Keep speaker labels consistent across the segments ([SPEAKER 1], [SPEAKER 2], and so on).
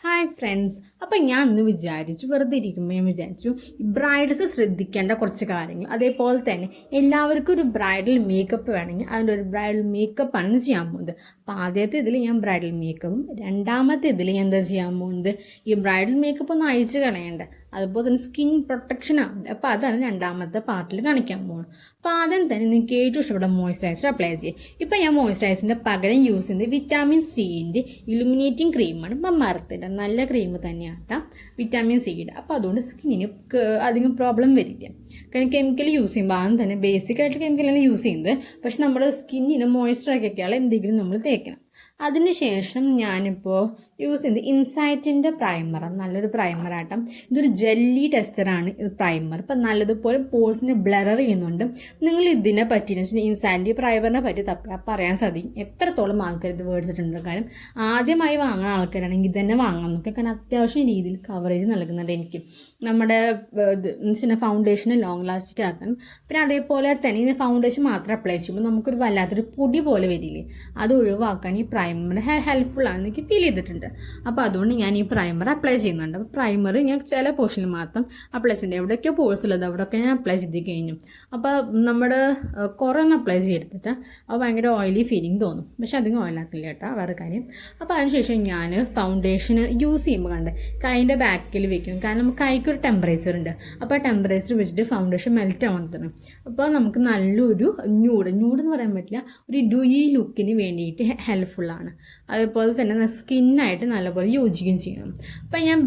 [SPEAKER 1] Hi friends. അപ്പം ഞാൻ ഇന്ന് വിചാരിച്ചു, വെറുതെ ഇരിക്കുമ്പോൾ ഞാൻ വിചാരിച്ചു ഈ ബ്രൈഡ്സ് ശ്രദ്ധിക്കേണ്ട കുറച്ച് കാര്യങ്ങൾ, അതേപോലെ തന്നെ എല്ലാവർക്കും ഒരു ബ്രൈഡൽ മേക്കപ്പ് വേണമെങ്കിൽ അതിൻ്റെ ഒരു ബ്രൈഡൽ മേക്കപ്പാണ് ചെയ്യാൻ പോകുന്നത്. അപ്പോൾ ആദ്യത്തെ ഇതിൽ ഞാൻ ബ്രൈഡൽ മേക്കപ്പും, രണ്ടാമത്തെ ഇതിൽ ഞാൻ എന്താ ചെയ്യാൻ പോകുന്നത്, ഈ ബ്രൈഡൽ മേക്കപ്പ് ഒന്ന് അഴിച്ച് കളയണ്ട, അതുപോലെ തന്നെ സ്കിൻ പ്രൊട്ടക്ഷൻ ആവുന്നുണ്ട്. അപ്പോൾ അതാണ് രണ്ടാമത്തെ പാർട്ടിൽ കാണിക്കാൻ പോകുന്നത്. അപ്പോൾ ആദ്യം തന്നെ നിങ്ങൾക്ക് ഏറ്റവും ഇഷ്ടപ്പെട്ട മോയ്സ്ചറൈസർ അപ്ലൈ ചെയ്യും. ഇപ്പോൾ ഞാൻ മോയ്സ്ചറൈസറിൻ്റെ പകരം യൂസ് ചെയ്യുന്നത് വിറ്റാമിൻ സിൻ്റെ ഇലുമിനേറ്റിംഗ് ക്രീമാണ്. മമ്മർത്തിൻ്റെ നല്ല ക്രീം തന്നെയാണ് വിറ്റാമിൻ സിയുടെ. അപ്പോൾ അതുകൊണ്ട് സ്കിന്നിന് അധികം പ്രോബ്ലം വരില്ല. കാരണം കെമിക്കൽ യൂസ് ചെയ്യുമ്പോൾ ആദ്യം തന്നെ ബേസിക്കായിട്ട് കെമിക്കലാണ് യൂസ് ചെയ്യുന്നത്. പക്ഷെ നമ്മുടെ സ്കിന്നിന് മോയ്സ്ചറാക്കിയൊക്കെയാണ് എന്തെങ്കിലും നമ്മൾ തേക്കണം. അതിനുശേഷം ഞാനിപ്പോൾ യൂസ് ചെയ്യുന്നത് ഇൻസൈറ്റിൻ്റെ പ്രൈമറാണ്. നല്ലൊരു പ്രൈമറാട്ടം. ഇതൊരു ജെല്ലി ടെസ്റ്ററാണ് ഇത് പ്രൈമർ. ഇപ്പം നല്ലതുപോലെ പോഴ്സിനെ ബ്ലർ ചെയ്യുന്നുണ്ട്. നിങ്ങൾ ഇതിനെ പറ്റിയെന്ന് വെച്ചാൽ ഇൻസൈറ്റിൻ്റെ പ്രൈമറിനെ പറ്റി പറയാൻ സാധിക്കും. എത്രത്തോളം ആൾക്കാർ ഇത് മേടിച്ചിട്ടുണ്ട്. കാരണം ആദ്യമായി വാങ്ങുന്ന ആൾക്കാരാണെങ്കിൽ ഇതന്നെ വാങ്ങാൻ നോക്കുക. കാരണം അത്യാവശ്യം രീതിയിൽ കവറേജ് നൽകുന്നുണ്ട് എനിക്ക്. നമ്മുടെ ഫൗണ്ടേഷന് ലോങ് ലാസ്റ്റിക് ആക്കണം. പിന്നെ അതേപോലെ തന്നെ ഈ ഫൗണ്ടേഷൻ മാത്രം അപ്ലൈ ചെയ്യുമ്പോൾ നമുക്കൊരു വല്ലാത്തൊരു പൊടി പോലെ വരില്ലേ, അത് ഒഴിവാക്കാൻ ഈ പ്രൈമർ ഹെൽപ്ഫുള്ളാണെന്ന് എനിക്ക് ഫീൽ ചെയ്തിട്ടുണ്ട്. അപ്പോൾ അതുകൊണ്ട് ഞാൻ ഈ പ്രൈമർ അപ്ലൈ ചെയ്യുന്നുണ്ട്. അപ്പോൾ പ്രൈമർ ഞാൻ ചില പോർഷനിൽ മാത്രം അപ്ലൈ ചെയ്യുന്നുണ്ട്. എവിടെയൊക്കെ പോഴ്സ് ഉള്ളത് അവിടെയൊക്കെ ഞാൻ അപ്ലൈ ചെയ്ത് കഴിഞ്ഞു. അപ്പോൾ നമ്മുടെ കുറേ ഒന്നും അപ്ലൈ ചെയ്തെടുത്തിട്ട് അപ്പോൾ ഭയങ്കര ഓയിലി ഫീലിംഗ് തോന്നും. പക്ഷെ അധികം ഓയിലാക്കില്ല കേട്ടോ, വേറെ കാര്യം. അപ്പോൾ അതിനുശേഷം ഞാൻ ഫൗണ്ടേഷൻ യൂസ് ചെയ്യുമ്പോൾ കൈൻ്റെ ബാക്കിൽ വെക്കും. കാരണം നമുക്ക് കൈക്കൊരു ടെമ്പറേച്ചർ ഉണ്ട്. അപ്പോൾ ആ ടെമ്പറേച്ചർ വെച്ചിട്ട് ഫൗണ്ടേഷൻ മെൽറ്റ് ആവാൻ തുടങ്ങും. അപ്പോൾ നമുക്ക് നല്ലൊരു ന്യൂഡെന്ന് പറയാൻ പറ്റില്ല, ഒരു ഡ്യൂയി ലുക്കിന് വേണ്ടിയിട്ട് ഹെൽപ്ഫുള്ളാണ്. അതുപോലെ തന്നെ സ്കിന്നായിട്ട് നല്ലപോലെ യോജിക്കുകയും ചെയ്യണം. അപ്പം ഞാൻ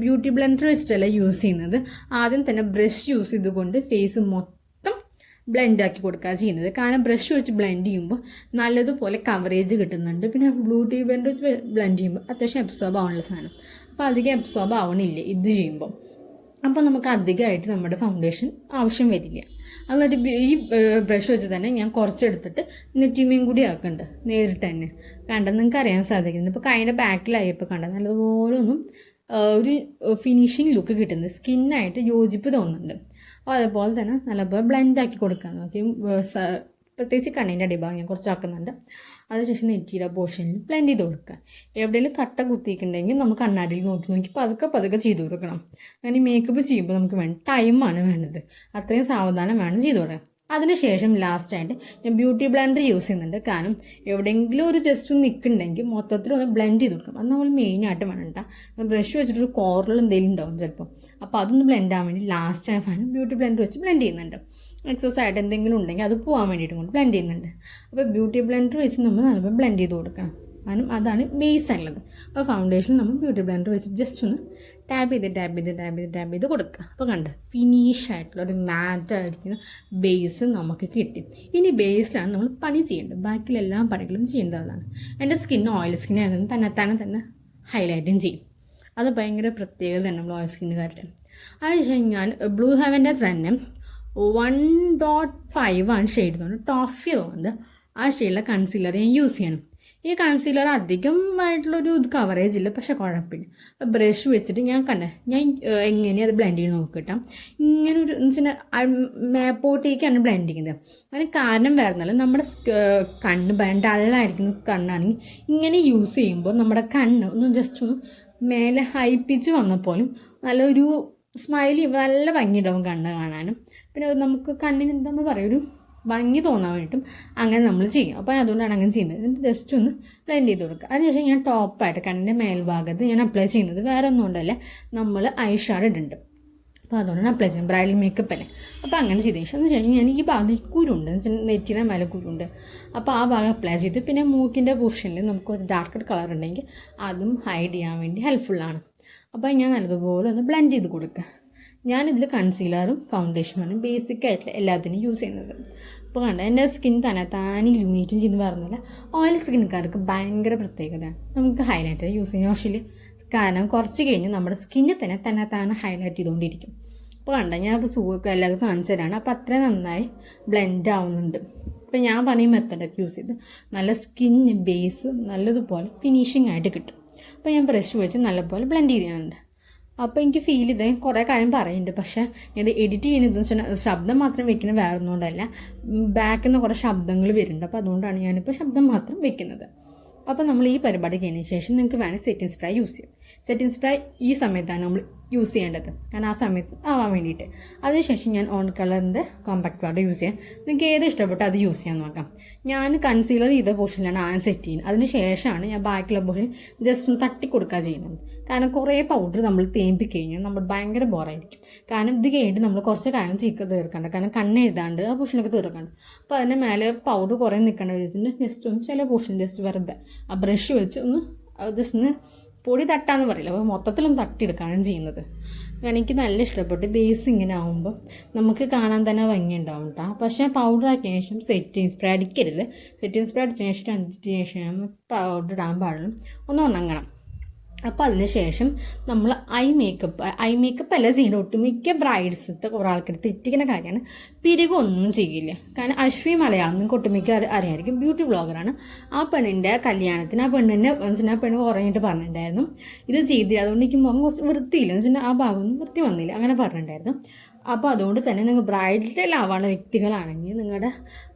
[SPEAKER 1] ബ്യൂട്ടി ബ്ലെൻഡർ വെച്ചിട്ടല്ല യൂസ് ചെയ്യുന്നത്. ആദ്യം തന്നെ ബ്രഷ് യൂസ് ചെയ്തുകൊണ്ട് ഫേസ് മൊത്തം ബ്ലെൻഡാക്കി കൊടുക്കുക ചെയ്യുന്നത്. കാരണം ബ്രഷ് വെച്ച് ബ്ലെൻഡ് ചെയ്യുമ്പോൾ നല്ലതുപോലെ കവറേജ് കിട്ടുന്നുണ്ട്. പിന്നെ ബ്യൂട്ടി ബ്ലെൻഡർ വെച്ച് ബ്ലെൻഡ് ചെയ്യുമ്പോൾ അത്യാവശ്യം അബ്സോർബ് ആവാനുള്ള സാധനം. അപ്പോൾ അധികം അബ്സോർബ് ആവണില്ല ഇത് ചെയ്യുമ്പോൾ. അപ്പോൾ നമുക്ക് അധികമായിട്ട് നമ്മുടെ ഫൗണ്ടേഷൻ ആവശ്യം വരില്ല. എന്നിട്ട് ഈ ബ്രഷ് വെച്ച് തന്നെ ഞാൻ കുറച്ചെടുത്തിട്ട് നെറ്റിമയും കൂടി ആക്കുന്നുണ്ട് നേരിട്ട് തന്നെ. കണ്ടെന്ന് നിങ്ങൾക്ക് അറിയാൻ സാധിക്കുന്നത്. ഇപ്പോൾ കൈയുടെ ബാക്കിലായപ്പോൾ കണ്ടത് നല്ലതുപോലെ ഒന്നും ഒരു ഫിനിഷിങ് ലുക്ക് കിട്ടുന്നത്, സ്കിന്നായിട്ട് യോജിപ്പ് തോന്നുന്നുണ്ട്. അപ്പോൾ അതുപോലെ തന്നെ നല്ലപോലെ ബ്ലെൻഡാക്കി കൊടുക്കാൻ നോക്കി. പ്രത്യേകിച്ച് കണ്ണിൻ്റെ അടിഭാഗം ഞാൻ കുറച്ചാക്കുന്നുണ്ട്. അതിനുശേഷം നെറ്റിയുടെ പോർഷനിൽ ബ്ലെൻഡ് ചെയ്ത് കൊടുക്കുക. എവിടെയെങ്കിലും കട്ട കുത്തിയിട്ടുണ്ടെങ്കിൽ നമുക്ക് കണ്ണാടിയിൽ നോക്കി പതുക്കെ ചെയ്ത് കൊടുക്കണം. അങ്ങനെ മേക്കപ്പ് ചെയ്യുമ്പോൾ നമുക്ക് ടൈമാണ് വേണ്ടത്. അത്രയും സാവധാനം വേണം ചെയ്ത് കൊടുക്കണം. അതിനുശേഷം ലാസ്റ്റായിട്ട് ഞാൻ ബ്യൂട്ടി ബ്ലെൻഡർ യൂസ് ചെയ്യുന്നുണ്ട്. കാരണം എവിടെയെങ്കിലും ഒരു ജസ്റ്റ് ഒന്ന് നിൽക്കുന്നുണ്ടെങ്കിൽ മൊത്തത്തിലൊന്ന് ബ്ലെൻഡ് ചെയ്ത് കൊടുക്കണം. അത് നമ്മൾ മെയിനായിട്ട് വേണം കേട്ടോ. ബ്രഷ് വെച്ചിട്ടൊരു കോർണറിൽ എന്തെങ്കിലും ഉണ്ടാവും ചിലപ്പോൾ. അപ്പോൾ അതൊന്ന് ബ്ലെൻഡ് ആവാൻ വേണ്ടി ലാസ്റ്റ് ആയിട്ട് ബ്യൂട്ടി ബ്ലെൻഡർ വെച്ച് ബ്ലെൻഡ് ചെയ്യുന്നുണ്ട്. എക്സസ് ആയിട്ട് എന്തെങ്കിലും ഉണ്ടെങ്കിൽ അത് പോകാൻ വേണ്ടിയിട്ട് കൊണ്ട് ബ്ലെൻഡ് ചെയ്യുന്നുണ്ട്. അപ്പോൾ ബ്യൂട്ടി ബ്ലെൻഡർ വെച്ച് നമ്മൾ നല്ലപോലെ ബ്ലെൻഡ് ചെയ്ത് കൊടുക്കണം. കാരണം അതാണ് ബേസ് ആയിട്ടുള്ളത്. അപ്പോൾ ഫൗണ്ടേഷൻ നമ്മൾ ബ്യൂട്ടി ബ്ലെൻഡർ വെച്ച് ജസ്റ്റ് ഒന്ന് ടാപ്പ് ചെയ്ത് കൊടുക്കുക. അപ്പോൾ കണ്ട ഫിനിഷ് ആയിട്ടുള്ള ഒരു മാറ്റായിരിക്കുന്ന ബേസ് നമുക്ക് കിട്ടി. ഇനി ബേസിലാണ് നമ്മൾ പണി ചെയ്യേണ്ടത്. ബാക്കിലെല്ലാം പണികളും ചെയ്യേണ്ടതാണ്. എൻ്റെ സ്കിൻ ഓയിൽ സ്കിൻ ആയതുകൊണ്ട് തന്നെ ഹൈലൈറ്റും ചെയ്യും. അത് ഭയങ്കര പ്രത്യേകത തന്നെ നമ്മൾ ഓയിൽ സ്കിന്നുകാരുടെ. അതിനുശേഷം ഞാൻ ബ്ലൂ ഹെവൻ്റെ തന്നെ 1.5 ഷെയ്ഡ് തോന്നുന്നു, ടോഫി തോന്നുന്നുണ്ട്. ആ ഷെയ്ഡിലെ കൺസീലർ ഞാൻ യൂസ് ചെയ്യണം. ഈ കൺസീലർ അധികമായിട്ടുള്ളൊരു കവറേജ് ഇല്ല, പക്ഷേ കുഴപ്പമില്ല. അപ്പോൾ ബ്രഷ് വെച്ചിട്ട് ഞാൻ എങ്ങനെയാണ് അത് ബ്ലെൻഡ് ചെയ്ത് നോക്കിട്ടാം. ഇങ്ങനെ ഒരു മേപ്പോട്ടേക്കാണ് ബ്ലെൻഡ് ചെയ്യുന്നത്. അതിന് കാരണം വരുന്നില്ല, നമ്മുടെ കണ്ണ് ഡള്ളായിരിക്കുന്ന കണ്ണാണെങ്കിൽ ഇങ്ങനെ യൂസ് ചെയ്യുമ്പോൾ നമ്മുടെ കണ്ണ് ഒന്ന് ജസ്റ്റ് ഒന്ന് മേലെ ഹൈപ്പിച്ച് വന്നപ്പോലും നല്ലൊരു സ്മൈൽ ചെയ്യുമ്പോൾ നല്ല ഭംഗിയുണ്ടാവും കണ്ണ് കാണാനും. പിന്നെ നമുക്ക് കണ്ണിന് എന്താ നമ്മൾ പറയും, ഒരു ഭംഗി തോന്നാൻ വേണ്ടിയിട്ടും അങ്ങനെ നമ്മൾ ചെയ്യും. അപ്പോൾ അതുകൊണ്ടാണ് അങ്ങനെ ചെയ്യുന്നത്. എന്നിട്ട് ജസ്റ്റ് ഒന്ന് ബ്ലെൻഡ് ചെയ്ത് കൊടുക്കുക. അതിനുശേഷം ഞാൻ ടോപ്പായിട്ട് കണ്ണിൻ്റെ മേൽഭാഗത്ത് ഞാൻ അപ്ലൈ ചെയ്യുന്നത് വേറെ ഒന്നും കൊണ്ടല്ല, നമ്മൾ ഐ ഷാഡ് ഇടുന്നുണ്ട്. അപ്പോൾ അതുകൊണ്ടാണ് അപ്ലൈ ചെയ്യുന്നത്, ബ്രൈഡൽ മേക്കപ്പ് അല്ലേ. അപ്പോൾ അങ്ങനെ ചെയ്തതിന് ശേഷം എന്ന് വെച്ച് കഴിഞ്ഞാൽ ഞാൻ ഈ ഭാഗത്ത് കുരുണ്ട്, നെറ്റിയുടെ മേലെ കുരുണ്ട്. അപ്പോൾ ആ ഭാഗം അപ്ലൈ ചെയ്ത് പിന്നെ മൂക്കിൻ്റെ പോർഷനിൽ നമുക്ക് കുറച്ച് ഡാർക്ക് കളർ ഉണ്ടെങ്കിൽ അതും ഹൈഡ് ചെയ്യാൻ വേണ്ടി ഹെൽപ്ഫുള്ളാണ്. അപ്പോൾ ഞാൻ നല്ലതുപോലെ ഒന്ന് ബ്ലെൻഡ് ചെയ്ത് കൊടുക്കുക. ഞാനിതിൽ കൺസീലറും ഫൗണ്ടേഷനുമാണ് ബേസിക്കായിട്ടുള്ള എല്ലാത്തിനും യൂസ് ചെയ്യുന്നത്. ഇപ്പോൾ കണ്ട എൻ്റെ സ്കിൻ താനെ ഇലുമിനേറ്റ് ചെയ്ത് പറഞ്ഞില്ല. ഓയിൽ സ്കിൻകാർക്ക് ഭയങ്കര പ്രത്യേകതയാണ്. നമുക്ക് ഹൈലൈറ്റർ യൂസ് ചെയ്യുന്ന ആവശ്യമില്ല. കാരണം കുറച്ച് കഴിഞ്ഞ് നമ്മുടെ സ്കിന്നെ തന്നെ ഹൈലൈറ്റ് ചെയ്തുകൊണ്ടിരിക്കും. അപ്പോൾ കണ്ട ഞാൻ ഇപ്പോൾ സുഖമൊക്കെ എല്ലാവർക്കും കാണിച്ചു തരാണ്. അപ്പോൾ അത്രയും നന്നായി ബ്ലെൻഡ് ആവുന്നുണ്ട്. ഇപ്പോൾ ഞാൻ പറഞ്ഞ മെത്തഡൊക്കെ യൂസ് ചെയ്ത് നല്ല സ്കിന്ന് ബേസ് നല്ലതുപോലെ ഫിനിഷിംഗ് ആയിട്ട് കിട്ടും. അപ്പോൾ ഞാൻ ബ്രഷ് വെച്ച് നല്ലപോലെ ബ്ലെൻഡ് ചെയ്യുന്നുണ്ട്. അപ്പോൾ എനിക്ക് ഫീൽ ചെയ്ത് കുറേ കാര്യം പറയുന്നുണ്ട്. പക്ഷേ ഞാൻ എഡിറ്റ് ചെയ്യുന്നത് വെച്ചാൽ ശബ്ദം മാത്രം വെക്കുന്നത് വേറെ ഒന്നുകൊണ്ടല്ല, ബാക്കിൽ നിന്ന് കുറേ ശബ്ദങ്ങൾ വരുന്നുണ്ട്. അപ്പോൾ അതുകൊണ്ടാണ് ഞാനിപ്പോൾ ശബ്ദം മാത്രം വെക്കുന്നത്. അപ്പോൾ നമ്മൾ ഈ പരിപാടി കഴിഞ്ഞതിന് ശേഷം നിങ്ങൾക്ക് വേണമെങ്കിൽ സെറ്റിംഗ് സ്പ്രേ യൂസ് ചെയ്യാം. സെറ്റിംഗ് സ്പ്രേ ഈ സമയത്താണ് നമ്മൾ യൂസ് ചെയ്യേണ്ടത്, കാരണം ആ സമയത്ത് ആവാൻ വേണ്ടിയിട്ട്. അതിനുശേഷം ഞാൻ ഓൺ കളറിൻ്റെ കോമ്പാക്ട് പൗഡർ യൂസ് ചെയ്യാം. നിങ്ങൾക്ക് ഏത് ഇഷ്ടപ്പെട്ടോ അത് യൂസ് ചെയ്യാൻ നോക്കാം. ഞാൻ കൺസീലർ ചെയ്ത പോർഷനിലാണ് ആദ്യം സെറ്റ് ചെയ്യുന്നത്. അതിന് ശേഷമാണ് ഞാൻ ബാക്കിയുള്ള പോർഷൻ ജസ്റ്റ് ഒന്ന് തട്ടി കൊടുക്കുക ചെയ്യുന്നത്. കാരണം കുറേ പൗഡർ നമ്മൾ തേമ്പി കഴിഞ്ഞാൽ നമ്മൾ ഭയങ്കര ബോറായിരിക്കും. കാരണം ഇത് കഴിഞ്ഞിട്ട് നമ്മൾ കുറച്ച് കാര്യം ചീക്ക തീർക്കണ്ട, കാരണം കണ്ണെഴുതാണ്ട് ആ പോർഷനൊക്കെ തീർക്കണ്ട. അപ്പോൾ അതിൻ്റെ മേലെ പൗഡർ കുറേ നിൽക്കേണ്ട വിധത്തിൽ ജസ്റ്റ് ഒന്ന് ചില പോർഷൻ ജസ്റ്റ് വെറുതെ ആ ബ്രഷ് വെച്ച് ഒന്ന് ജസ്റ്റ് ഒന്ന് പൊടി തട്ടാന്ന് പറയില്ല, അപ്പോൾ മൊത്തത്തിലൊന്ന് തട്ടിയെടുക്കുകയാണ് ചെയ്യുന്നത്. എനിക്ക് നല്ല ഇഷ്ടപ്പെട്ടു. ബേസ് ഇങ്ങനെ ആകുമ്പോൾ നമുക്ക് കാണാൻ തന്നെ ഭംഗിയുണ്ടാവും കേട്ടോ. പക്ഷേ പൗഡർ ആക്കിയതിന് ശേഷം സെറ്റിംഗ് സ്പ്രേ അടിക്കരുത്. സെറ്റിംഗ് സ്പ്രേ അടിച്ചതിന് ശേഷം 5 ശേഷം പൗഡർ ഇടാൻ പാടുള്ളൂ, ഒന്ന് ഉണങ്ങണം. അപ്പോൾ അതിന് ശേഷം നമ്മൾ ഐ മേക്കപ്പ് അല്ല ചെയ്യുന്നത്. ഒട്ടുമിക്ക ബ്രൈഡ്സത്തെ കുറേ ആൾക്കാർ തെറ്റിക്കുന്ന കാര്യമാണ്, പിരികൊന്നും ചെയ്യില്ല. കാരണം അശ്വി മലയാളം നിങ്ങൾക്ക് ഒട്ടുമിക്ക അറിയാമായിരിക്കും, ബ്യൂട്ടി വ്ളോഗറാണ്. ആ പെണ്ണിൻ്റെ കല്യാണത്തിന് ആ പെണ്ണിൻ്റെ ആ പെണ്ണ് കുറഞ്ഞിട്ട് പറഞ്ഞിട്ടുണ്ടായിരുന്നു ഇത് ചെയ്തില്ല, അതുകൊണ്ട് എനിക്ക് മുഖം കുറച്ച് വൃത്തിയില്ല എന്ന് വെച്ചാൽ ആ ഭാഗമൊന്നും വൃത്തി വന്നില്ല അങ്ങനെ പറഞ്ഞിട്ടുണ്ടായിരുന്നു. അപ്പോൾ അതുകൊണ്ട് തന്നെ നിങ്ങൾ ബ്രൈഡലാവാനുള്ള വ്യക്തികളാണെങ്കിൽ നിങ്ങളുടെ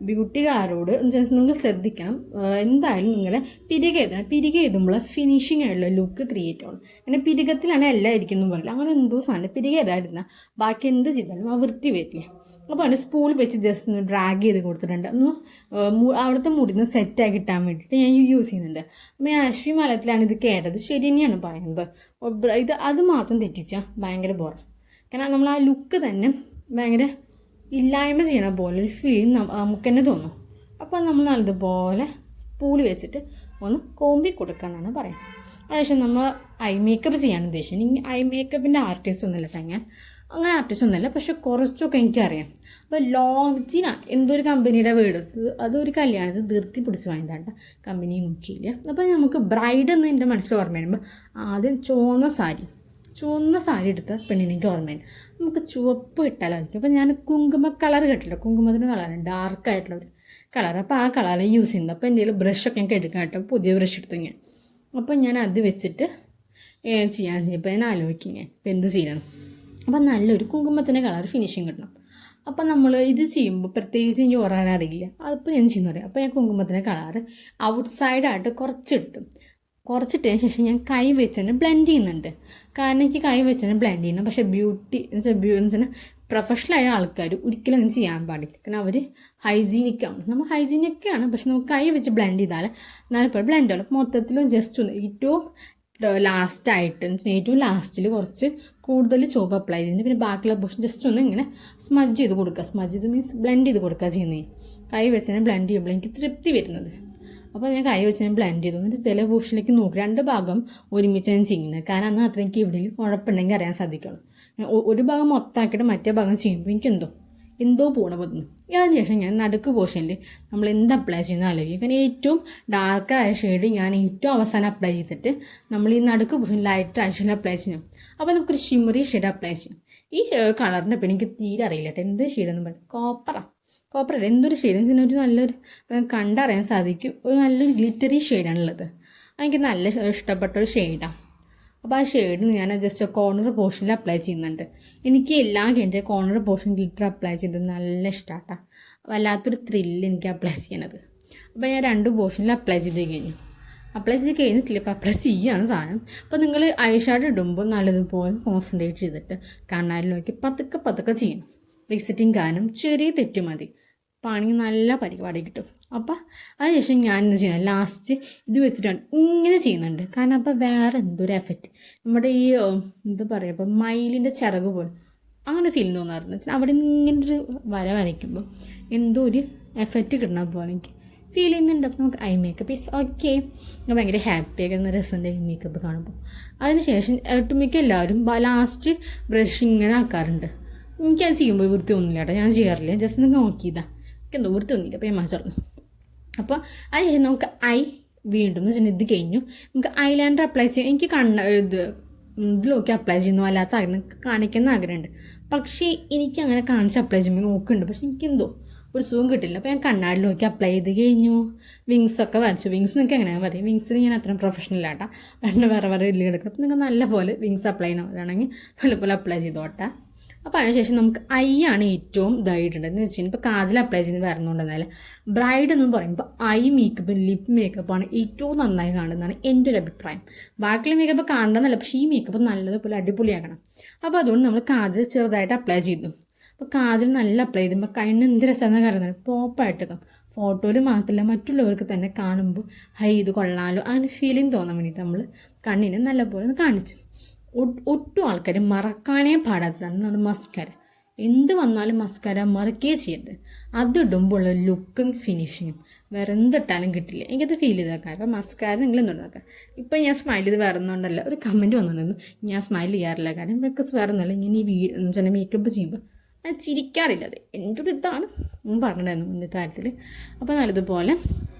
[SPEAKER 1] ബ്യൂട്ടിക്കാരോട് നിങ്ങൾ ശ്രദ്ധിക്കണം. എന്തായാലും നിങ്ങളുടെ പിരിക എഴുതുമ്പോൾ ഫിനിഷിംഗ് ആയിട്ടുള്ള ലുക്ക് ക്രിയേറ്റ് ആവണം. അങ്ങനെ പിരികത്തിലാണ് എല്ലാം ഇരിക്കുന്നു പറയില്ല, അങ്ങനെ എന്തോ സാധനം പിരിക ഏതായിരുന്നാൽ ബാക്കി എന്ത് ചെയ്താലും ആ വൃത്തി വരില്ല. അപ്പോൾ അതിൻ്റെ സ്പൂൾ വെച്ച് ജസ്റ്റ് ഒന്ന് ഡ്രാഗ് ചെയ്ത് കൊടുത്തിട്ടുണ്ട്. ഒന്ന് അവിടുത്തെ മുടിന്ന് സെറ്റാക്കി കിട്ടാൻ വേണ്ടിയിട്ട് ഞാൻ യൂസ് ചെയ്യുന്നുണ്ട്. അപ്പോൾ ഞാൻ അശ്വി മലത്തിലാണ് ഇത് കേട്ടത്, ശരി തന്നെയാണ് പറയുന്നത്. ഇത് അത് മാത്രം തെറ്റിച്ചാൽ ഭയങ്കര ബോറാണ്. കാരണം നമ്മൾ ആ ലുക്ക് തന്നെ ഭയങ്കര ഇല്ലായ്മ ചെയ്യണ പോലെ ഒരു ഫീൽ നമുക്ക് തന്നെ തോന്നും. അപ്പോൾ നമ്മൾ നല്ലതുപോലെ സ്പൂളി വെച്ചിട്ട് ഒന്ന് കോമ്പി കൊടുക്കാമെന്നാണ് പറയുന്നത്. അതിനുശേഷം നമ്മൾ ഐ മേക്കപ്പ് ചെയ്യാൻ ഉദ്ദേശിച്ചത്. ഈ ഐ മേക്കപ്പിൻ്റെ ആർട്ടിസ്റ്റ് ഒന്നുമില്ല കേട്ടോ, ഞാൻ അങ്ങനെ ആർട്ടിസ്റ്റ് ഒന്നുമില്ല, പക്ഷെ കുറച്ചൊക്കെ എനിക്കറിയാം. അപ്പോൾ ലോജിന എന്തൊരു കമ്പനിയുടെ വേർഡ്സ് അതൊരു കല്യാണത്തിൽ ധൃതി പിടിച്ച് വാങ്ങിയതാണ്ട, കമ്പനി നോക്കിയില്ല. അപ്പോൾ നമുക്ക് ബ്രൈഡ് എന്ന് എൻ്റെ മനസ്സിൽ ഓർമ്മ വരുമ്പോൾ ആദ്യം ചുവന്ന സാരി എടുത്ത പെണ്ണിനെനിക്ക് ഓർമ്മയാണ്. നമുക്ക് ചുവപ്പ് ഇട്ടാലായിരിക്കും. അപ്പോൾ ഞാൻ കുങ്കുമ കളർ കേട്ടില്ല, കുങ്കുമത്തിൻ്റെ കളറാണ് ഡാർക്കായിട്ടുള്ള ഒരു കളർ. അപ്പോൾ ആ കളർ യൂസ് ചെയ്യുന്നത്. അപ്പോൾ എൻ്റെ കയ്യിൽ ബ്രഷൊക്കെ ഞാൻ എടുക്കാൻ കേട്ടോ, പുതിയ ബ്രഷ് എടുത്തു ഞാൻ. അപ്പോൾ ഞാൻ അത് വെച്ചിട്ട് ഇപ്പോൾ ഞാൻ ആലോചിക്കും ഞാൻ ഇപ്പോൾ എന്ത് ചെയ്യണം. അപ്പോൾ നല്ലൊരു കുങ്കുമത്തിൻ്റെ കളർ ഫിനിഷിങ് കിട്ടണം. അപ്പോൾ നമ്മൾ ഇത് ചെയ്യുമ്പോൾ പ്രത്യേകിച്ച് എനിക്ക് ഓറാനറിയില്ല, അതിപ്പോൾ ഞാൻ ചെയ്യുന്ന പറയാം. അപ്പോൾ ഞാൻ കുങ്കുമത്തിൻ്റെ കളർ ഔട്ട് സൈഡായിട്ട് കുറച്ചിട്ടതിന് ശേഷം ഞാൻ കൈ വെച്ച് തന്നെ ബ്ലെൻഡ് ചെയ്യുന്നുണ്ട്. കാരണം എനിക്ക് കൈ വെച്ച് തന്നെ ബ്ലെൻഡ് ചെയ്യണം. പക്ഷേ ബ്യൂട്ടി എന്ന് വെച്ചാൽ പ്രൊഫഷണലായ ആൾക്കാർ ഒരിക്കലും അങ്ങനെ ചെയ്യാൻ പാടില്ല. കാരണം അവർ ഹൈജീനിക്കാണ്, നമ്മൾ ഹൈജീനിക്കാണ്, പക്ഷെ നമുക്ക് കൈ വെച്ച് ബ്ലെൻഡ് ചെയ്താൽ നാലിപ്പോൾ ബ്ലെൻഡ് ആവും. മൊത്തത്തിലും ജസ്റ്റ് ഒന്ന് ഏറ്റവും ലാസ്റ്റിൽ കുറച്ച് കൂടുതൽ ചുവപ്പ് അപ്ലൈ ചെയ്യുന്നത്. പിന്നെ ബാക്കിയുള്ള പോർഷൻ ജസ്റ്റ് ഒന്ന് ഇങ്ങനെ സ്മജ് ചെയ്ത് കൊടുക്കുക. സ്മജ് ചെയ്ത് മീൻസ് ബ്ലെൻഡ് ചെയ്ത് കൊടുക്കുക ചെയ്യുന്നത്. കൈ വെച്ച് തന്നെ ബ്ലെൻഡ് ചെയ്യുമ്പോൾ എനിക്ക് തൃപ്തി വരുന്നത്. അപ്പോൾ ഞാൻ കൈ വെച്ച് ഞാൻ ബ്ലെൻഡ് ചെയ്തു. എന്നിട്ട് ചില പോർഷനിലേക്ക് നോക്കി 2 ഭാഗം ഒരുമിച്ച് ഞാൻ ചെയ്യുന്നത്. കാരണം അന്ന് അത്ര എനിക്ക് എവിടെയെങ്കിലും കുഴപ്പമുണ്ടെങ്കിൽ അറിയാൻ സാധിക്കുള്ളൂ. ഒരു ഭാഗം മൊത്തമാക്കിയിട്ട് മറ്റേ ഭാഗം ചെയ്യുമ്പോൾ എനിക്ക് എന്തോ പോകണമെന്നു. അതിനുശേഷം ഞാൻ നടുക്ക് പോർഷനിൽ നമ്മൾ എന്ത് അപ്ലൈ ചെയ്യുന്ന ആലോചിക്കും. കാരണം ഏറ്റവും ഡാർക്കായ ഷെയ്ഡ് ഞാൻ ഏറ്റവും അവസാനം അപ്ലൈ ചെയ്തിട്ട് നമ്മൾ ഈ നടുക്ക് പോർഷൻ ലൈറ്റ് ആയ ഷെയ്ഡ് അപ്ലൈ ചെയ്യണം. അപ്പോൾ നമുക്കൊരു ഷിമ്മറി ഷെയ്ഡ് അപ്ലൈ ചെയ്യും. ഈ കളറിൻ്റെ ഇപ്പം എനിക്ക് തീരെ അറിയില്ല കേട്ടോ, എന്ത് ഷെയ്ഡെന്ന് പറയും. കോപ്പറല്ല എന്തൊരു ഷെയ്ഡെന്ന് വെച്ചാൽ ഒരു നല്ലൊരു കണ്ടറിയാൻ സാധിക്കും, ഒരു നല്ലൊരു ഗ്ലിറ്ററി ഷെയ്ഡാണുള്ളത്. എനിക്ക് നല്ല ഇഷ്ടപ്പെട്ടൊരു ഷെയ്ഡാണ്. അപ്പോൾ ആ ഷെയ്ഡ് ഞാൻ ജസ്റ്റ് കോർണർ പോർഷനിൽ അപ്ലൈ ചെയ്യുന്നുണ്ട്. എനിക്ക് എല്ലാം കഴിഞ്ഞിട്ട് കോർണർ പോർഷൻ ഗ്ലിറ്റർ അപ്ലൈ ചെയ്തത് നല്ല ഇഷ്ടമാട്ടോ, വല്ലാത്തൊരു ത്രില്ല് എനിക്ക് അപ്ലൈ ചെയ്യണത്. അപ്പോൾ ഞാൻ 2 പോർഷനിൽ അപ്ലൈ ചെയ്ത് കഴിഞ്ഞിട്ടില്ല, ഇപ്പോൾ അപ്ലൈ ചെയ്യുകയാണ് സാധനം. അപ്പോൾ നിങ്ങൾ ഐ ഷാഡോ ഇടുമ്പോൾ നല്ലതുപോലെ കോൺസെൻട്രേറ്റ് ചെയ്തിട്ട് കണ്ണാടിൽ നോക്കി പതുക്കെ ചെയ്യണം. വിസിറ്റിംഗ് കാരണം ചെറിയ തെറ്റ് മതി, പണി നല്ല പരിപാടി കിട്ടും. അപ്പോൾ അതിനുശേഷം ഞാൻ എന്ത് ചെയ്യണം, ലാസ്റ്റ് ഇത് വെച്ചിട്ടാണ് ഇങ്ങനെ ചെയ്യുന്നുണ്ട്. കാരണം അപ്പോൾ വേറെ എന്തൊരു എഫക്റ്റ് നമ്മുടെ ഈ എന്താ പറയുക, ഇപ്പോൾ മയിലിൻ്റെ ചിറക് പോലെ അങ്ങനെ ഫീൽ തോന്നാറുണ്ട്. അവിടെ ഇങ്ങനെ ഒരു വരയ്ക്കുമ്പോൾ എന്തോ ഒരു എഫക്റ്റ് കിട്ടണ പോലെ എനിക്ക് ഫീൽ ചെയ്യുന്നുണ്ട്. അപ്പോൾ നമുക്ക് ഐ മേക്കപ്പ് ഈസ് ഓക്കെ, ഭയങ്കര ഹാപ്പിയാക്കുന്ന രസമുണ്ട് ഐ മേക്കപ്പ് കാണുമ്പോൾ. അതിനുശേഷം ഒട്ടുമിക്ക എല്ലാവരും ലാസ്റ്റ് ബ്രഷ് ഇങ്ങനെ ആക്കാറുണ്ട്. എനിക്കത് ചെയ്യുമ്പോൾ വൃത്തി ഒന്നുമില്ല കേട്ടോ, ഞാൻ ചെയ്യാറില്ല. ജസ്റ്റ് ഒന്ന് നോക്കിയതാണ്, എനിക്കെന്തോ വൃത്തി ഒന്നുമില്ല, അപ്പോൾ ഞാൻ മാറ്റാറുണ്ട്. അപ്പോൾ അതിനുശേഷം നമുക്ക് വീണ്ടും എന്ന് വെച്ചാൽ ഇത് കഴിഞ്ഞു നമുക്ക് ഐലൈനർ അപ്ലൈ ചെയ്യാം. എനിക്ക് ഇതിലൊക്കെ അപ്ലൈ ചെയ്യുന്നു അല്ലാത്ത കാണിക്കുന്ന ആഗ്രഹമുണ്ട്. പക്ഷേ എനിക്ക് അങ്ങനെ കാണിച്ച് അപ്ലൈ ചെയ്യുമ്പോൾ നോക്കുന്നുണ്ട്, പക്ഷേ എനിക്കെന്തോ ഒരു സുഖം കിട്ടില്ല. അപ്പോൾ ഞാൻ കണ്ണാടിൽ നോക്കി അപ്ലൈ ചെയ്ത് കഴിഞ്ഞു. വിങ്സൊക്കെ വരച്ചു. വിങ്സ് നിങ്ങൾക്ക് എങ്ങനെയാണ് പറയും, വിങ്സിന് ഞാൻ അത്രയും പ്രൊഫഷണൽ ആട്ടാ, വേറെ വലിയ കിടക്കണം. അപ്പോൾ നിങ്ങൾക്ക് നല്ല പോലെ വിങ്സ് അപ്ലൈ ചെയ്യണവരാണെങ്കിൽ നല്ലപോലെ അപ്ലൈ ചെയ്തോട്ടെ. അപ്പോൾ അതിനുശേഷം നമുക്ക് ഐ ആണ് ഏറ്റവും ഇതായിട്ടുണ്ട് എന്ന് വെച്ച് കഴിഞ്ഞാൽ ഇപ്പോൾ കാജൽ അപ്ലൈ ചെയ്ത് വരണോണ്ടെന്നാൽ ബ്രൈഡ് എന്ന് പറയുമ്പോൾ ഐ മേക്കപ്പ് ലിപ്പ് മേക്കപ്പാണ് ഏറ്റവും നന്നായി കാണുന്നതാണ് എൻ്റെ ഒരു അഭിപ്രായം. ബാക്കിയുള്ള മേക്കപ്പ് കാണണമെന്നല്ല, പക്ഷേ ഈ മേക്കപ്പ് നല്ലതുപോലെ അടിപൊളിയാക്കണം. അപ്പോൾ അതുകൊണ്ട് നമ്മൾ കാജൽ ചെറുതായിട്ട് അപ്ലൈ ചെയ്തു. അപ്പോൾ കാജൽ നല്ല അപ്ലൈ ചെയ്യുമ്പോൾ കണ്ണ് എന്ത് രസമെന്ന് പറയുന്നത് പോപ്പായിട്ടൊക്കെ ഫോട്ടോയിൽ മാത്രമല്ല മറ്റുള്ളവർക്ക് തന്നെ കാണുമ്പോൾ ഹൈ ഇത് കൊള്ളാലോ അങ്ങനെ ഫീലിംഗ് തോന്നാൻ വേണ്ടിയിട്ട് നമ്മൾ കണ്ണിനെ നല്ലപോലെ ഒന്ന് കാണിച്ചു. ഒട്ടും ആൾക്കാർ മറക്കാനേ പാടാത്തതാണ് മസ്കാര. എന്ത് വന്നാലും മസ്കാര മറക്കേ ചെയ്യരുത്. അതിടുമ്പോൾ ഉള്ള ലുക്കും ഫിനിഷിങ്ങും വേറെ എന്തിട്ടാലും കിട്ടില്ല. എനിക്കത് ഫീൽ ചെയ്തേക്കാം. അപ്പോൾ മസ്കാര നിങ്ങൾ എന്തുണ്ടാക്കാം. ഇപ്പം ഞാൻ സ്മൈൽ ചെയ്ത് വേറൊന്നുകൊണ്ടല്ല, ഒരു കമൻറ്റ് വന്നിരുന്നു ഞാൻ സ്മൈൽ ചെയ്യാറില്ല, കാരണം ബിക്കോസ് വേറൊന്നുമല്ല ഇങ്ങനെ ഈ മേക്കപ്പ് ചെയ്യുമ്പോൾ ഞാൻ ചിരിക്കാറില്ല. അത് എൻ്റെ ഒരു ഇതാണ് പറഞ്ഞിട്ടുണ്ടായിരുന്നു ഇന്നത്തെ കാര്യത്തിൽ. അപ്പോൾ നല്ലതുപോലെ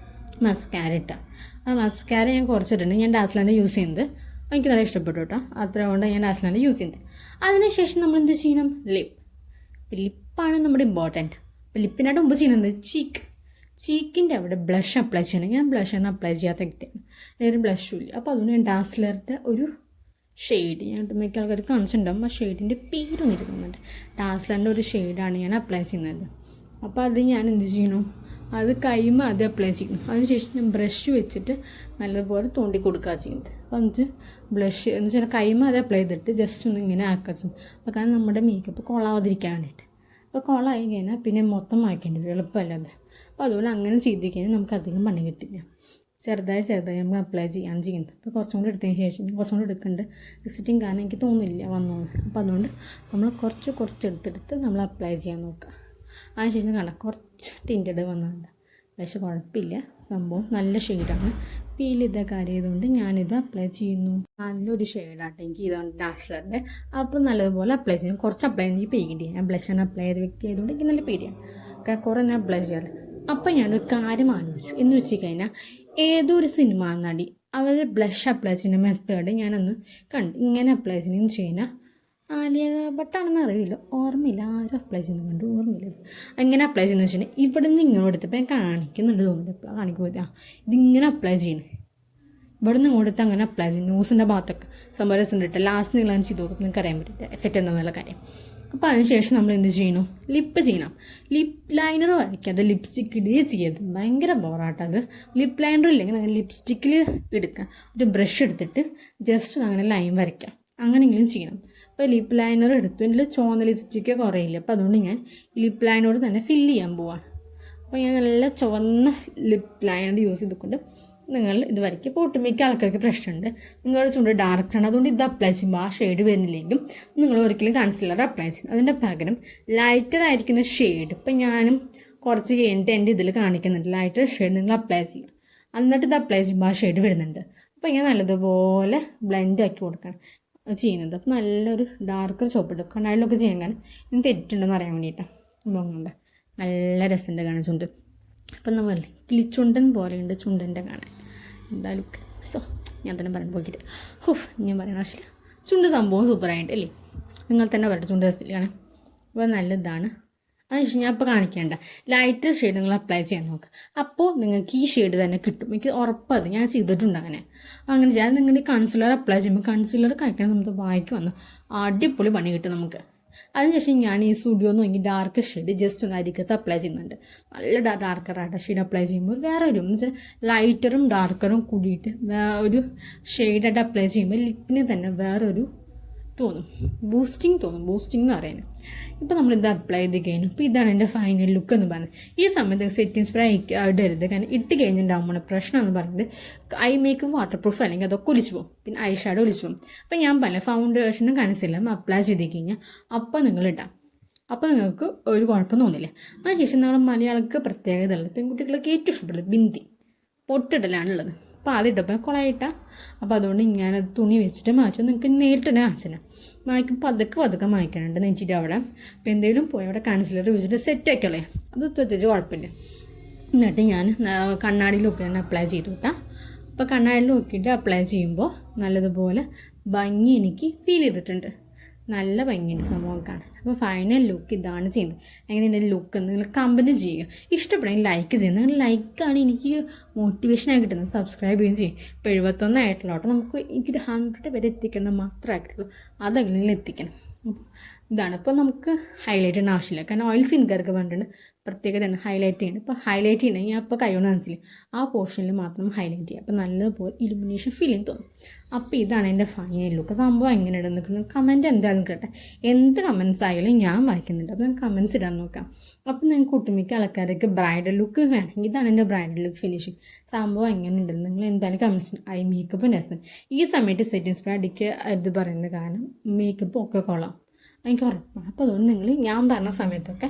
[SPEAKER 1] മസ്കാര ഇട്ടാൽ ആ മസ്കാര ഞാൻ കുറച്ചിട്ടുണ്ട്. ഞാൻ ഡാസ്ലാൻഡ് യൂസ് ചെയ്യുന്നത് എനിക്ക് നല്ല ഇഷ്ടപ്പെട്ടു കേട്ടോ. അതുകൊണ്ട് ഞാൻ ഡാസ്ലാൻഡ് യൂസ് ചെയ്യുന്നത്. അതിനുശേഷം നമ്മൾ എന്ത് ചെയ്യണം, ലിപ്പാണ് നമ്മുടെ ഇമ്പോർട്ടൻറ്റ്. അപ്പോൾ ലിപ്പിനായിട്ട് മുമ്പ് ചെയ്യുന്നത് ചീക്കിൻ്റെ അവിടെ ബ്ലഷ് അപ്ലൈ ചെയ്യണം. ഞാൻ ബ്ലഷാണ് അപ്ലൈ ചെയ്യാത്ത വ്യക്തിയാണ്, വേറെ ബ്ലഷും ഇല്ല. അപ്പോൾ അതുകൊണ്ട് ഞാൻ ഡാസ്ലറിൻ്റെ ഒരു ഷെയ്ഡ് ഞാൻ മിക്ക ആൾക്കാർക്ക് കാണിച്ചിട്ടുണ്ടാകും. ആ ഷെയ്ഡിൻ്റെ പേരൊന്നും ഇരിക്കുന്നുണ്ട്. ഡാസ്ലറിൻ്റെ ഒരു ഷെയ്ഡാണ് ഞാൻ അപ്ലൈ ചെയ്യുന്നത്. അപ്പോൾ അത് ഞാൻ എന്ത് ചെയ്യണം, അത് കൈമ അത് അപ്ലൈ ചെയ്യുന്നു. അതിനുശേഷം ഞാൻ ബ്രഷ് വെച്ചിട്ട് നല്ലതുപോലെ തോണ്ടി കൊടുക്കുക ചെയ്യുന്നത്. അപ്പോൾ എന്നിട്ട് ബ്ലഷ് എന്ന് വെച്ചാൽ കൈമ അത് അപ്ലൈ ചെയ്തിട്ട് ജസ്റ്റ് ഒന്ന് ഇങ്ങനെ ആക്കുക ചെയ്യും. അപ്പോൾ കാരണം നമ്മുടെ മേക്കപ്പ് കൊളാവാതിരിക്കാൻ വേണ്ടിയിട്ട്. അപ്പോൾ കൊളായി കഴിഞ്ഞാൽ പിന്നെ മൊത്തം മായ്ക്കേണ്ടി വരും, എളുപ്പമല്ലാതെ. അപ്പോൾ അതുപോലെ അങ്ങനെ ചെയ്ത് കഴിഞ്ഞാൽ നമുക്ക് അധികം പണി കിട്ടില്ല. ചെറുതായി നമുക്ക് അപ്ലൈ ചെയ്യാൻ ചെയ്യുന്നത്. അപ്പോൾ കുറച്ചും കൂടി എടുത്തതിന് ശേഷം കുറച്ചും കൂടി എടുക്കേണ്ട വിസിറ്റിംഗ് കാരണം എനിക്ക് തോന്നുന്നില്ല വന്നോന്ന്. അപ്പോൾ അതുകൊണ്ട് നമ്മൾ കുറച്ച് എടുത്തെടുത്ത് നമ്മൾ അപ്ലൈ ചെയ്യാൻ നോക്കുക. അതിനുശേഷം കാണാം കുറച്ച് ടിൻറ്റഡ് വന്നിട്ടുണ്ട്, പക്ഷേ കുഴപ്പമില്ല, സംഭവം നല്ല ഷെയ്ഡാണ്. ഫീൽ ചെയ്ത കാര്യം ചെയ്തുകൊണ്ട് ഞാനിത് അപ്ലൈ ചെയ്യുന്നു. നല്ലൊരു ഷെയ്ഡാട്ടെ എനിക്ക് ഇതാണ് ഡാസ്ലറിൻ്റെ. അപ്പോൾ നല്ലതുപോലെ അപ്ലൈ ചെയ്യും. കുറച്ച് അപ്ലൈ ചെയ്ത് പേടിയാണ്, ഞാൻ ബ്ലഷാണ് അപ്ലൈ ചെയ്ത വ്യക്തി ആയതുകൊണ്ട് എനിക്ക് നല്ല പേടിയാണ്, കാരണം കുറേ ഞാൻ അപ്ലൈ ചെയ്യാറ്. അപ്പോൾ ഞാനൊരു കാര്യം ആലോചിച്ചു. എന്ന് വെച്ച് കഴിഞ്ഞാൽ ഏതൊരു സിനിമ നടി അവർ ബ്ലഷ് അപ്ലൈ ചെയ്യുന്ന മെത്തേഡ് ഞാനൊന്ന് കണ്ടു. ഇങ്ങനെ അപ്ലൈ ചെയ്യുന്നതെന്ന് വെച്ച് കഴിഞ്ഞാൽ ആലിയ ഭട്ടാണെന്ന് അറിയില്ല, ഓർമ്മയില്ല, ആരും അപ്ലൈ ചെയ്യുന്നത് കണ്ടു ഓർമ്മയില്ല. അങ്ങനെ അപ്ലൈ ചെയ്യുന്നത് വെച്ച് കഴിഞ്ഞാൽ ഇവിടെ നിന്ന് ഇങ്ങോട്ട് എടുത്തപ്പോൾ ഞാൻ കാണിക്കുന്നുണ്ട് തോന്നുന്നു, എപ്പോഴാണ് കാണിക്കുമ്പോൾ ഇതിങ്ങനെ അപ്ലൈ ചെയ്യണേ. ഇവിടെ നിന്ന് ഇങ്ങോട്ട് അങ്ങനെ അപ്ലൈ ചെയ്യും. ന്യൂസിൻ്റെ ഭാഗത്തൊക്കെ സംഭവം രസം ഇട്ട് ലാസ്റ്റ് നിങ്ങൾ ചെയ്ത് നോക്കും, നിങ്ങൾക്ക് അറിയാൻ പറ്റില്ല എഫക്റ്റ് എന്താണെന്നുള്ള കാര്യം. അപ്പോൾ അതിനുശേഷം നമ്മൾ എന്ത് ചെയ്യണം, ലിപ്പ് ചെയ്യണം. ലിപ്പ് ലൈനർ വരയ്ക്കാതെ ലിപ്സ്റ്റിക്ക് ഇടുകയും ചെയ്യരുത്, ഭയങ്കര ബോറാട്ടത്. ലിപ്പ് ലൈനർ ഇല്ലെങ്കിൽ നിങ്ങൾ ലിപ്സ്റ്റിക്കിൽ എടുക്കാം, ഒരു ബ്രഷ് എടുത്തിട്ട് ജസ്റ്റ് അങ്ങനെ ലൈൻ വരയ്ക്കാം, അങ്ങനെയെങ്കിലും ചെയ്യണം. അപ്പോൾ ലിപ്പ് ലൈനർ എടുത്തു, എൻ്റെ ചുവന്ന ലിപ്സ്റ്റിക്ക് കുറയില്ല. അപ്പോൾ അതുകൊണ്ട് ഞാൻ ലിപ്പ് ലൈനോട് തന്നെ ഫില്ല് ചെയ്യാൻ പോവാണ്. അപ്പോൾ ഞാൻ നല്ല ചുവന്ന ലിപ്പ് ലൈനർ യൂസ് ചെയ്തുകൊണ്ട് നിങ്ങൾ ഇത് വരയ്ക്കുക. ഇപ്പോൾ ഒട്ടുമിക്ക ആൾക്കാർക്ക് പ്രശ്നമുണ്ട്, നിങ്ങളുടെ ചുണ്ട് ഡാർക്കാണ്, അതുകൊണ്ട് ഇത് അപ്ലൈ ചെയ്യുമ്പോൾ ആ ഷെയ്ഡ് വരുന്നില്ലെങ്കിലും നിങ്ങൾ ഒരിക്കലും കൺസീലർ അപ്ലൈ ചെയ്യും. അതിൻ്റെ പകരം ലൈറ്റർ ആയിരിക്കുന്ന ഷെയ്ഡ് ഇപ്പോൾ ഞാനും കുറച്ച് കഴിഞ്ഞിട്ട് എൻ്റെ ഇതിൽ കാണിക്കുന്നുണ്ട്, ലൈറ്റർ ഷെയ്ഡ് നിങ്ങൾ അപ്ലൈ ചെയ്യും. എന്നിട്ട് ഇത് അപ്ലൈ ചെയ്യുമ്പോൾ ആ ഷെയ്ഡ് വരുന്നുണ്ട്. അപ്പോൾ ഞാൻ നല്ലതുപോലെ ബ്ലെൻഡ് ആക്കി കൊടുക്കണം ചെയ്യുന്നത്. അപ്പോൾ നല്ലൊരു ഡാർക്കർ ചോപ്പിട്ട് കണ്ണാടിലൊക്കെ ചെയ്യാൻ കാരണം എനിക്ക് തെറ്റുണ്ടെന്ന് അറിയാൻ വേണ്ടിയിട്ടാണ്. മുഖമുണ്ട് നല്ല രസമുണ്ട് കാണാൻ ചുണ്ട്. അപ്പം നമ്മൾ കിളിച്ചുണ്ടൻ പോലെയുണ്ട് ചുണ്ടൻ്റെ കാണാൻ. എന്താ ലുക്ക്, സോ ഞാൻ തന്നെ പറയാൻ പോയിട്ട് ഞാൻ പറയണ പക്ഷേ ചുണ്ട് സംഭവം സൂപ്പറായിട്ട് അല്ലേ, നിങ്ങൾ തന്നെ പറയട്ടെ ചുണ്ട് രസത്തിൽ കാണാൻ. അപ്പോൾ നല്ലതാണ്. അതിനുശേഷം ഞാൻ ഇപ്പോൾ കാണിക്കേണ്ട ലൈറ്റർ ഷെയ്ഡ് നിങ്ങൾ അപ്ലൈ ചെയ്യാൻ നോക്കുക. അപ്പോൾ നിങ്ങൾക്ക് ഈ ഷെയ്ഡ് തന്നെ കിട്ടും, എനിക്ക് ഉറപ്പത്, ഞാൻ ചെയ്തിട്ടുണ്ട് അങ്ങനെ ചെയ്യാൻ. നിങ്ങളുടെ കൺസീലർ അപ്ലൈ ചെയ്യുമ്പോൾ കൺസീലർ കഴിക്കുന്ന സമയത്ത് വായിക്ക് വന്ന് അടിപൊളി പണി കിട്ടും നമുക്ക്. അതിനുശേഷം ഞാൻ ഈ സ്റ്റുഡിയോ നോക്കി ഡാർക്ക് ഷെയ്ഡ് ജസ്റ്റ് ഒന്ന് അരിക്കത്ത് അപ്ലൈ ചെയ്യുന്നുണ്ട്. നല്ല ഡാർക്കറായിട്ട് ഷെയ്ഡ് അപ്ലൈ ചെയ്യുമ്പോൾ വേറെ ഒരു എന്ന് വെച്ചാൽ ലൈറ്ററും ഡാർക്കറും കൂടിയിട്ട് ഒരു ഷെയ്ഡായിട്ട് അപ്ലൈ ചെയ്യുമ്പോൾ ലിപ്പിന് തന്നെ വേറൊരു തോന്നും, ബൂസ്റ്റിംഗ് എന്ന് പറയുന്നത്. ഇപ്പോൾ നമ്മളിത് അപ്ലൈ ചെയ്ത് കഴിഞ്ഞു. ഇപ്പോൾ ഇതാണ് എൻ്റെ ഫൈനൽ ലുക്ക് എന്ന് പറയുന്നത്. ഈ സമയത്ത് സെറ്റിംഗ് സ്പ്രേ ഇടരുത്, കാരണം ഇട്ട് കഴിഞ്ഞിട്ടുണ്ടാകുമ്പോൾ പ്രശ്നം എന്ന് പറയുന്നത് ഐ മേക്കപ്പ് വാട്ടർ പ്രൂഫ് അല്ലെങ്കിൽ അതൊക്കെ ഒലിച്ചു പോകും, പിന്നെ ഐ ഷാഡോ ഒലിച്ചു പോകും. അപ്പോൾ ഞാൻ പറഞ്ഞ ഫൗണ്ടേഷനും കൺസീലറും അപ്ലൈ ചെയ്ത് കഴിഞ്ഞാൽ അപ്പോൾ നിങ്ങൾ ഇടാം, അപ്പോൾ നിങ്ങൾക്ക് ഒരു കുഴപ്പം തോന്നില്ല. അതിനുശേഷം നമ്മൾ മലയാളിക്ക് പ്രത്യേകത ഉള്ളത്, പെൺകുട്ടികൾക്ക് ഏറ്റവും ഇഷ്ടപ്പെടുന്നത് ബിന്ദി പൊട്ടിടലാണുള്ളത്. അപ്പോൾ ആദ്യം കുളമായിട്ടാണ്. അപ്പോൾ അതുകൊണ്ട് ഇങ്ങനെ തുണി വെച്ചിട്ട് മായ്ച്ചു, നിങ്ങൾക്ക് നേരിട്ട് തന്നെ മായ്ച്ചണം. മായ്ക്കും പതുക്കെ മായ്ക്കാനുണ്ട് നെച്ചിട്ട് അവിടെ. അപ്പോൾ എന്തെങ്കിലും പോയി അവിടെ കൺസീലർ വെച്ചിട്ട് സെറ്റ് ആക്കിയല്ലേ, അത് വെച്ചിട്ട് കുഴപ്പമില്ല. എന്നിട്ട് ഞാൻ കണ്ണാടിയിൽ നോക്കി തന്നെ അപ്ലൈ ചെയ്തു കേട്ടോ. അപ്പോൾ കണ്ണാടിയിൽ നോക്കിയിട്ട് അപ്ലൈ ചെയ്യുമ്പോൾ നല്ലതുപോലെ ഭംഗി എനിക്ക് ഫീൽ ചെയ്തിട്ടുണ്ട്, നല്ല ഭംഗിയുണ്ട് സംഭവം കാണാൻ. അപ്പോൾ ഫൈനൽ ലുക്ക് ഇതാണ് ചെയ്യുന്നത്. എങ്ങനെയുണ്ട് ലുക്ക് നിങ്ങൾ കമൻറ്റ് ചെയ്യുക, ഇഷ്ടപ്പെടുമെങ്കിൽ ലൈക്ക് ചെയ്യുക. നിങ്ങൾ ലൈക്കാണ് എനിക്ക് മോട്ടിവേഷനായി കിട്ടുന്നത്. സബ്സ്ക്രൈബ് ചെയ്യുകയും ചെയ്യും. ഇപ്പോൾ 71 ആയിട്ടുള്ള കേട്ടോ, നമുക്ക് എനിക്കൊരു 100 പേരെ എത്തിക്കണം മാത്രമേ ആഗ്രഹമുള്ളൂ, അതെങ്കിലും നിങ്ങൾ എത്തിക്കണം. ഇതാണ്. ഇപ്പോൾ നമുക്ക് ഹൈലൈറ്റ് ചെയ്യേണ്ട ആവശ്യമില്ല, കാരണം ഓയിൽ സ്കിൻകാർക്ക് പറഞ്ഞിട്ടുണ്ട് പ്രത്യേകതയാണ് ഹൈലൈറ്റ് ചെയ്യുന്നത്. ഇപ്പോൾ ഹൈലൈറ്റ് ചെയ്യണമെങ്കിൽ ഞാൻ ഇപ്പോൾ കൈകൊണ്ട് കാണിച്ചില്ല, ആ പോർഷനിൽ മാത്രം ഹൈലൈറ്റ് ചെയ്യുക. അപ്പോൾ നല്ലപോലെ ഇലുമിനേഷൻ ഫീലിംഗ് തോന്നും. അപ്പോൾ ഇതാണ് എൻ്റെ ഫൈനൽ ലുക്ക്. സംഭവം എങ്ങനെയുണ്ട് നിൽക്കുന്നത് കമൻറ്റ് എന്തായാലും കേട്ടെ, എന്ത് കമൻറ്റ്സ് ആയാലും ഞാൻ വായിക്കുന്നുണ്ട്. അപ്പോൾ ഞാൻ കമൻറ്റ്സ് ഇടാൻ നോക്കാം. അപ്പോൾ നിങ്ങൾക്ക് ഒട്ടുമിക്ക ആൾക്കാർക്ക് ബ്രൈഡൽ ലുക്ക് വേണമെങ്കിൽ ഇതാണ് എൻ്റെ ബ്രൈഡൽ ലുക്ക് ഫിനിഷിങ്. സംഭവം എങ്ങനെയുണ്ടെന്ന് നിങ്ങൾ എന്തായാലും കമൻറ്റ്സ്. ഐ മേക്കപ്പ് രസം ഈ സമയത്ത് സെറ്റിംഗ് സ്പ്രേ അടിക്കുക ഇത് പറയുന്നത് കാരണം മേക്കപ്പ് ഒക്കെ കൊള്ളാം, എനിക്ക് ഉറപ്പാണ്. അപ്പോൾ അതുകൊണ്ട് നിങ്ങൾ ഞാൻ പറഞ്ഞ സമയത്തൊക്കെ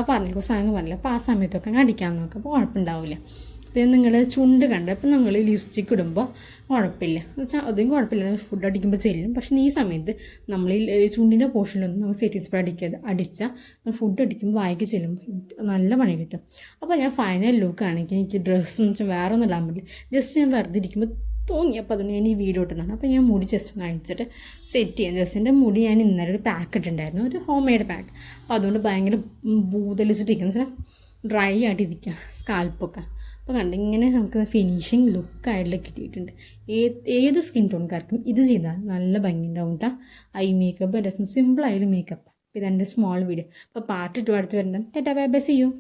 [SPEAKER 1] പറഞ്ഞ സാധനം പറഞ്ഞില്ല, അപ്പോൾ ആ സമയത്തൊക്കെ അങ്ങ് അടിക്കാൻ നോക്കുക, അപ്പോൾ കുഴപ്പമുണ്ടാവില്ല. പിന്നെ നിങ്ങൾ ചുണ്ട് കണ്ട് അപ്പോൾ നിങ്ങൾ ലിപ്സ്റ്റിക്ക് ഇടുമ്പോൾ കുഴപ്പമില്ല എന്ന് വെച്ചാൽ അതും കുഴപ്പമില്ല, ഫുഡ് അടിക്കുമ്പോൾ ചെല്ലും. പക്ഷേ ഈ സമയത്ത് നമ്മൾ ഈ ചുണ്ടിൻ്റെ പോർഷനിലൊന്നും നമുക്ക് സെറ്റിംഗ് സ്പ്രേ അടിച്ചാൽ ഫുഡ് അടിക്കുമ്പോൾ വായിക്ക് ചെല്ലുമ്പോൾ നല്ല പണി കിട്ടും. അപ്പോൾ ഞാൻ ഫൈനൽ ലുക്ക് ആണെങ്കിൽ എനിക്ക് ഡ്രസ്സ് എന്ന് വെച്ചാൽ വേറെ ഒന്നും ഇടാൻ പറ്റില്ല, ജസ്റ്റ് ഞാൻ വെറുതെ ഇരിക്കുമ്പോൾ തോന്നി. അപ്പോൾ അതുകൊണ്ട് ഞാൻ ഈ വീഡിയോ ഇട്ടുന്നതാണ്. അപ്പോൾ ഞാൻ മുടി ജസ്റ്റ് ഒന്ന് അഴിച്ചിട്ട് സെറ്റ് ചെയ്യാം. ജസ്റ്റിൻ്റെ മുടി ഞാൻ ഇന്നലെ ഒരു പാക്ക് ഇട്ടിട്ടുണ്ടായിരുന്നു, ഒരു ഹോം മെയ്ഡ് പാക്ക്. അപ്പോൾ അതുകൊണ്ട് ഭയങ്കര ഭൂതലിച്ചിട്ടിരിക്കുന്ന വെച്ചാൽ ഡ്രൈ ആയിട്ടിരിക്കുക സ്കാൽപ്പൊക്കെ. അപ്പോൾ കണ്ട് ഇങ്ങനെ നമുക്ക് ഫിനിഷിങ് ലുക്കായിട്ട് കിട്ടിയിട്ടുണ്ട്. ഏത് സ്കിൻ ടോൺകാർക്കും ഇത് ചെയ്താൽ നല്ല ഭംഗി ഉണ്ടാവും കേട്ടോ. ഐ മേക്കപ്പ് രസം സിമ്പിളായാലും മേക്കപ്പ്. ഇതെൻ്റെ സ്മോൾ വീഡിയോ. അപ്പോൾ പാർട്ട് 2 അടുത്ത് വരുന്നത്. Tata bye bye, see U.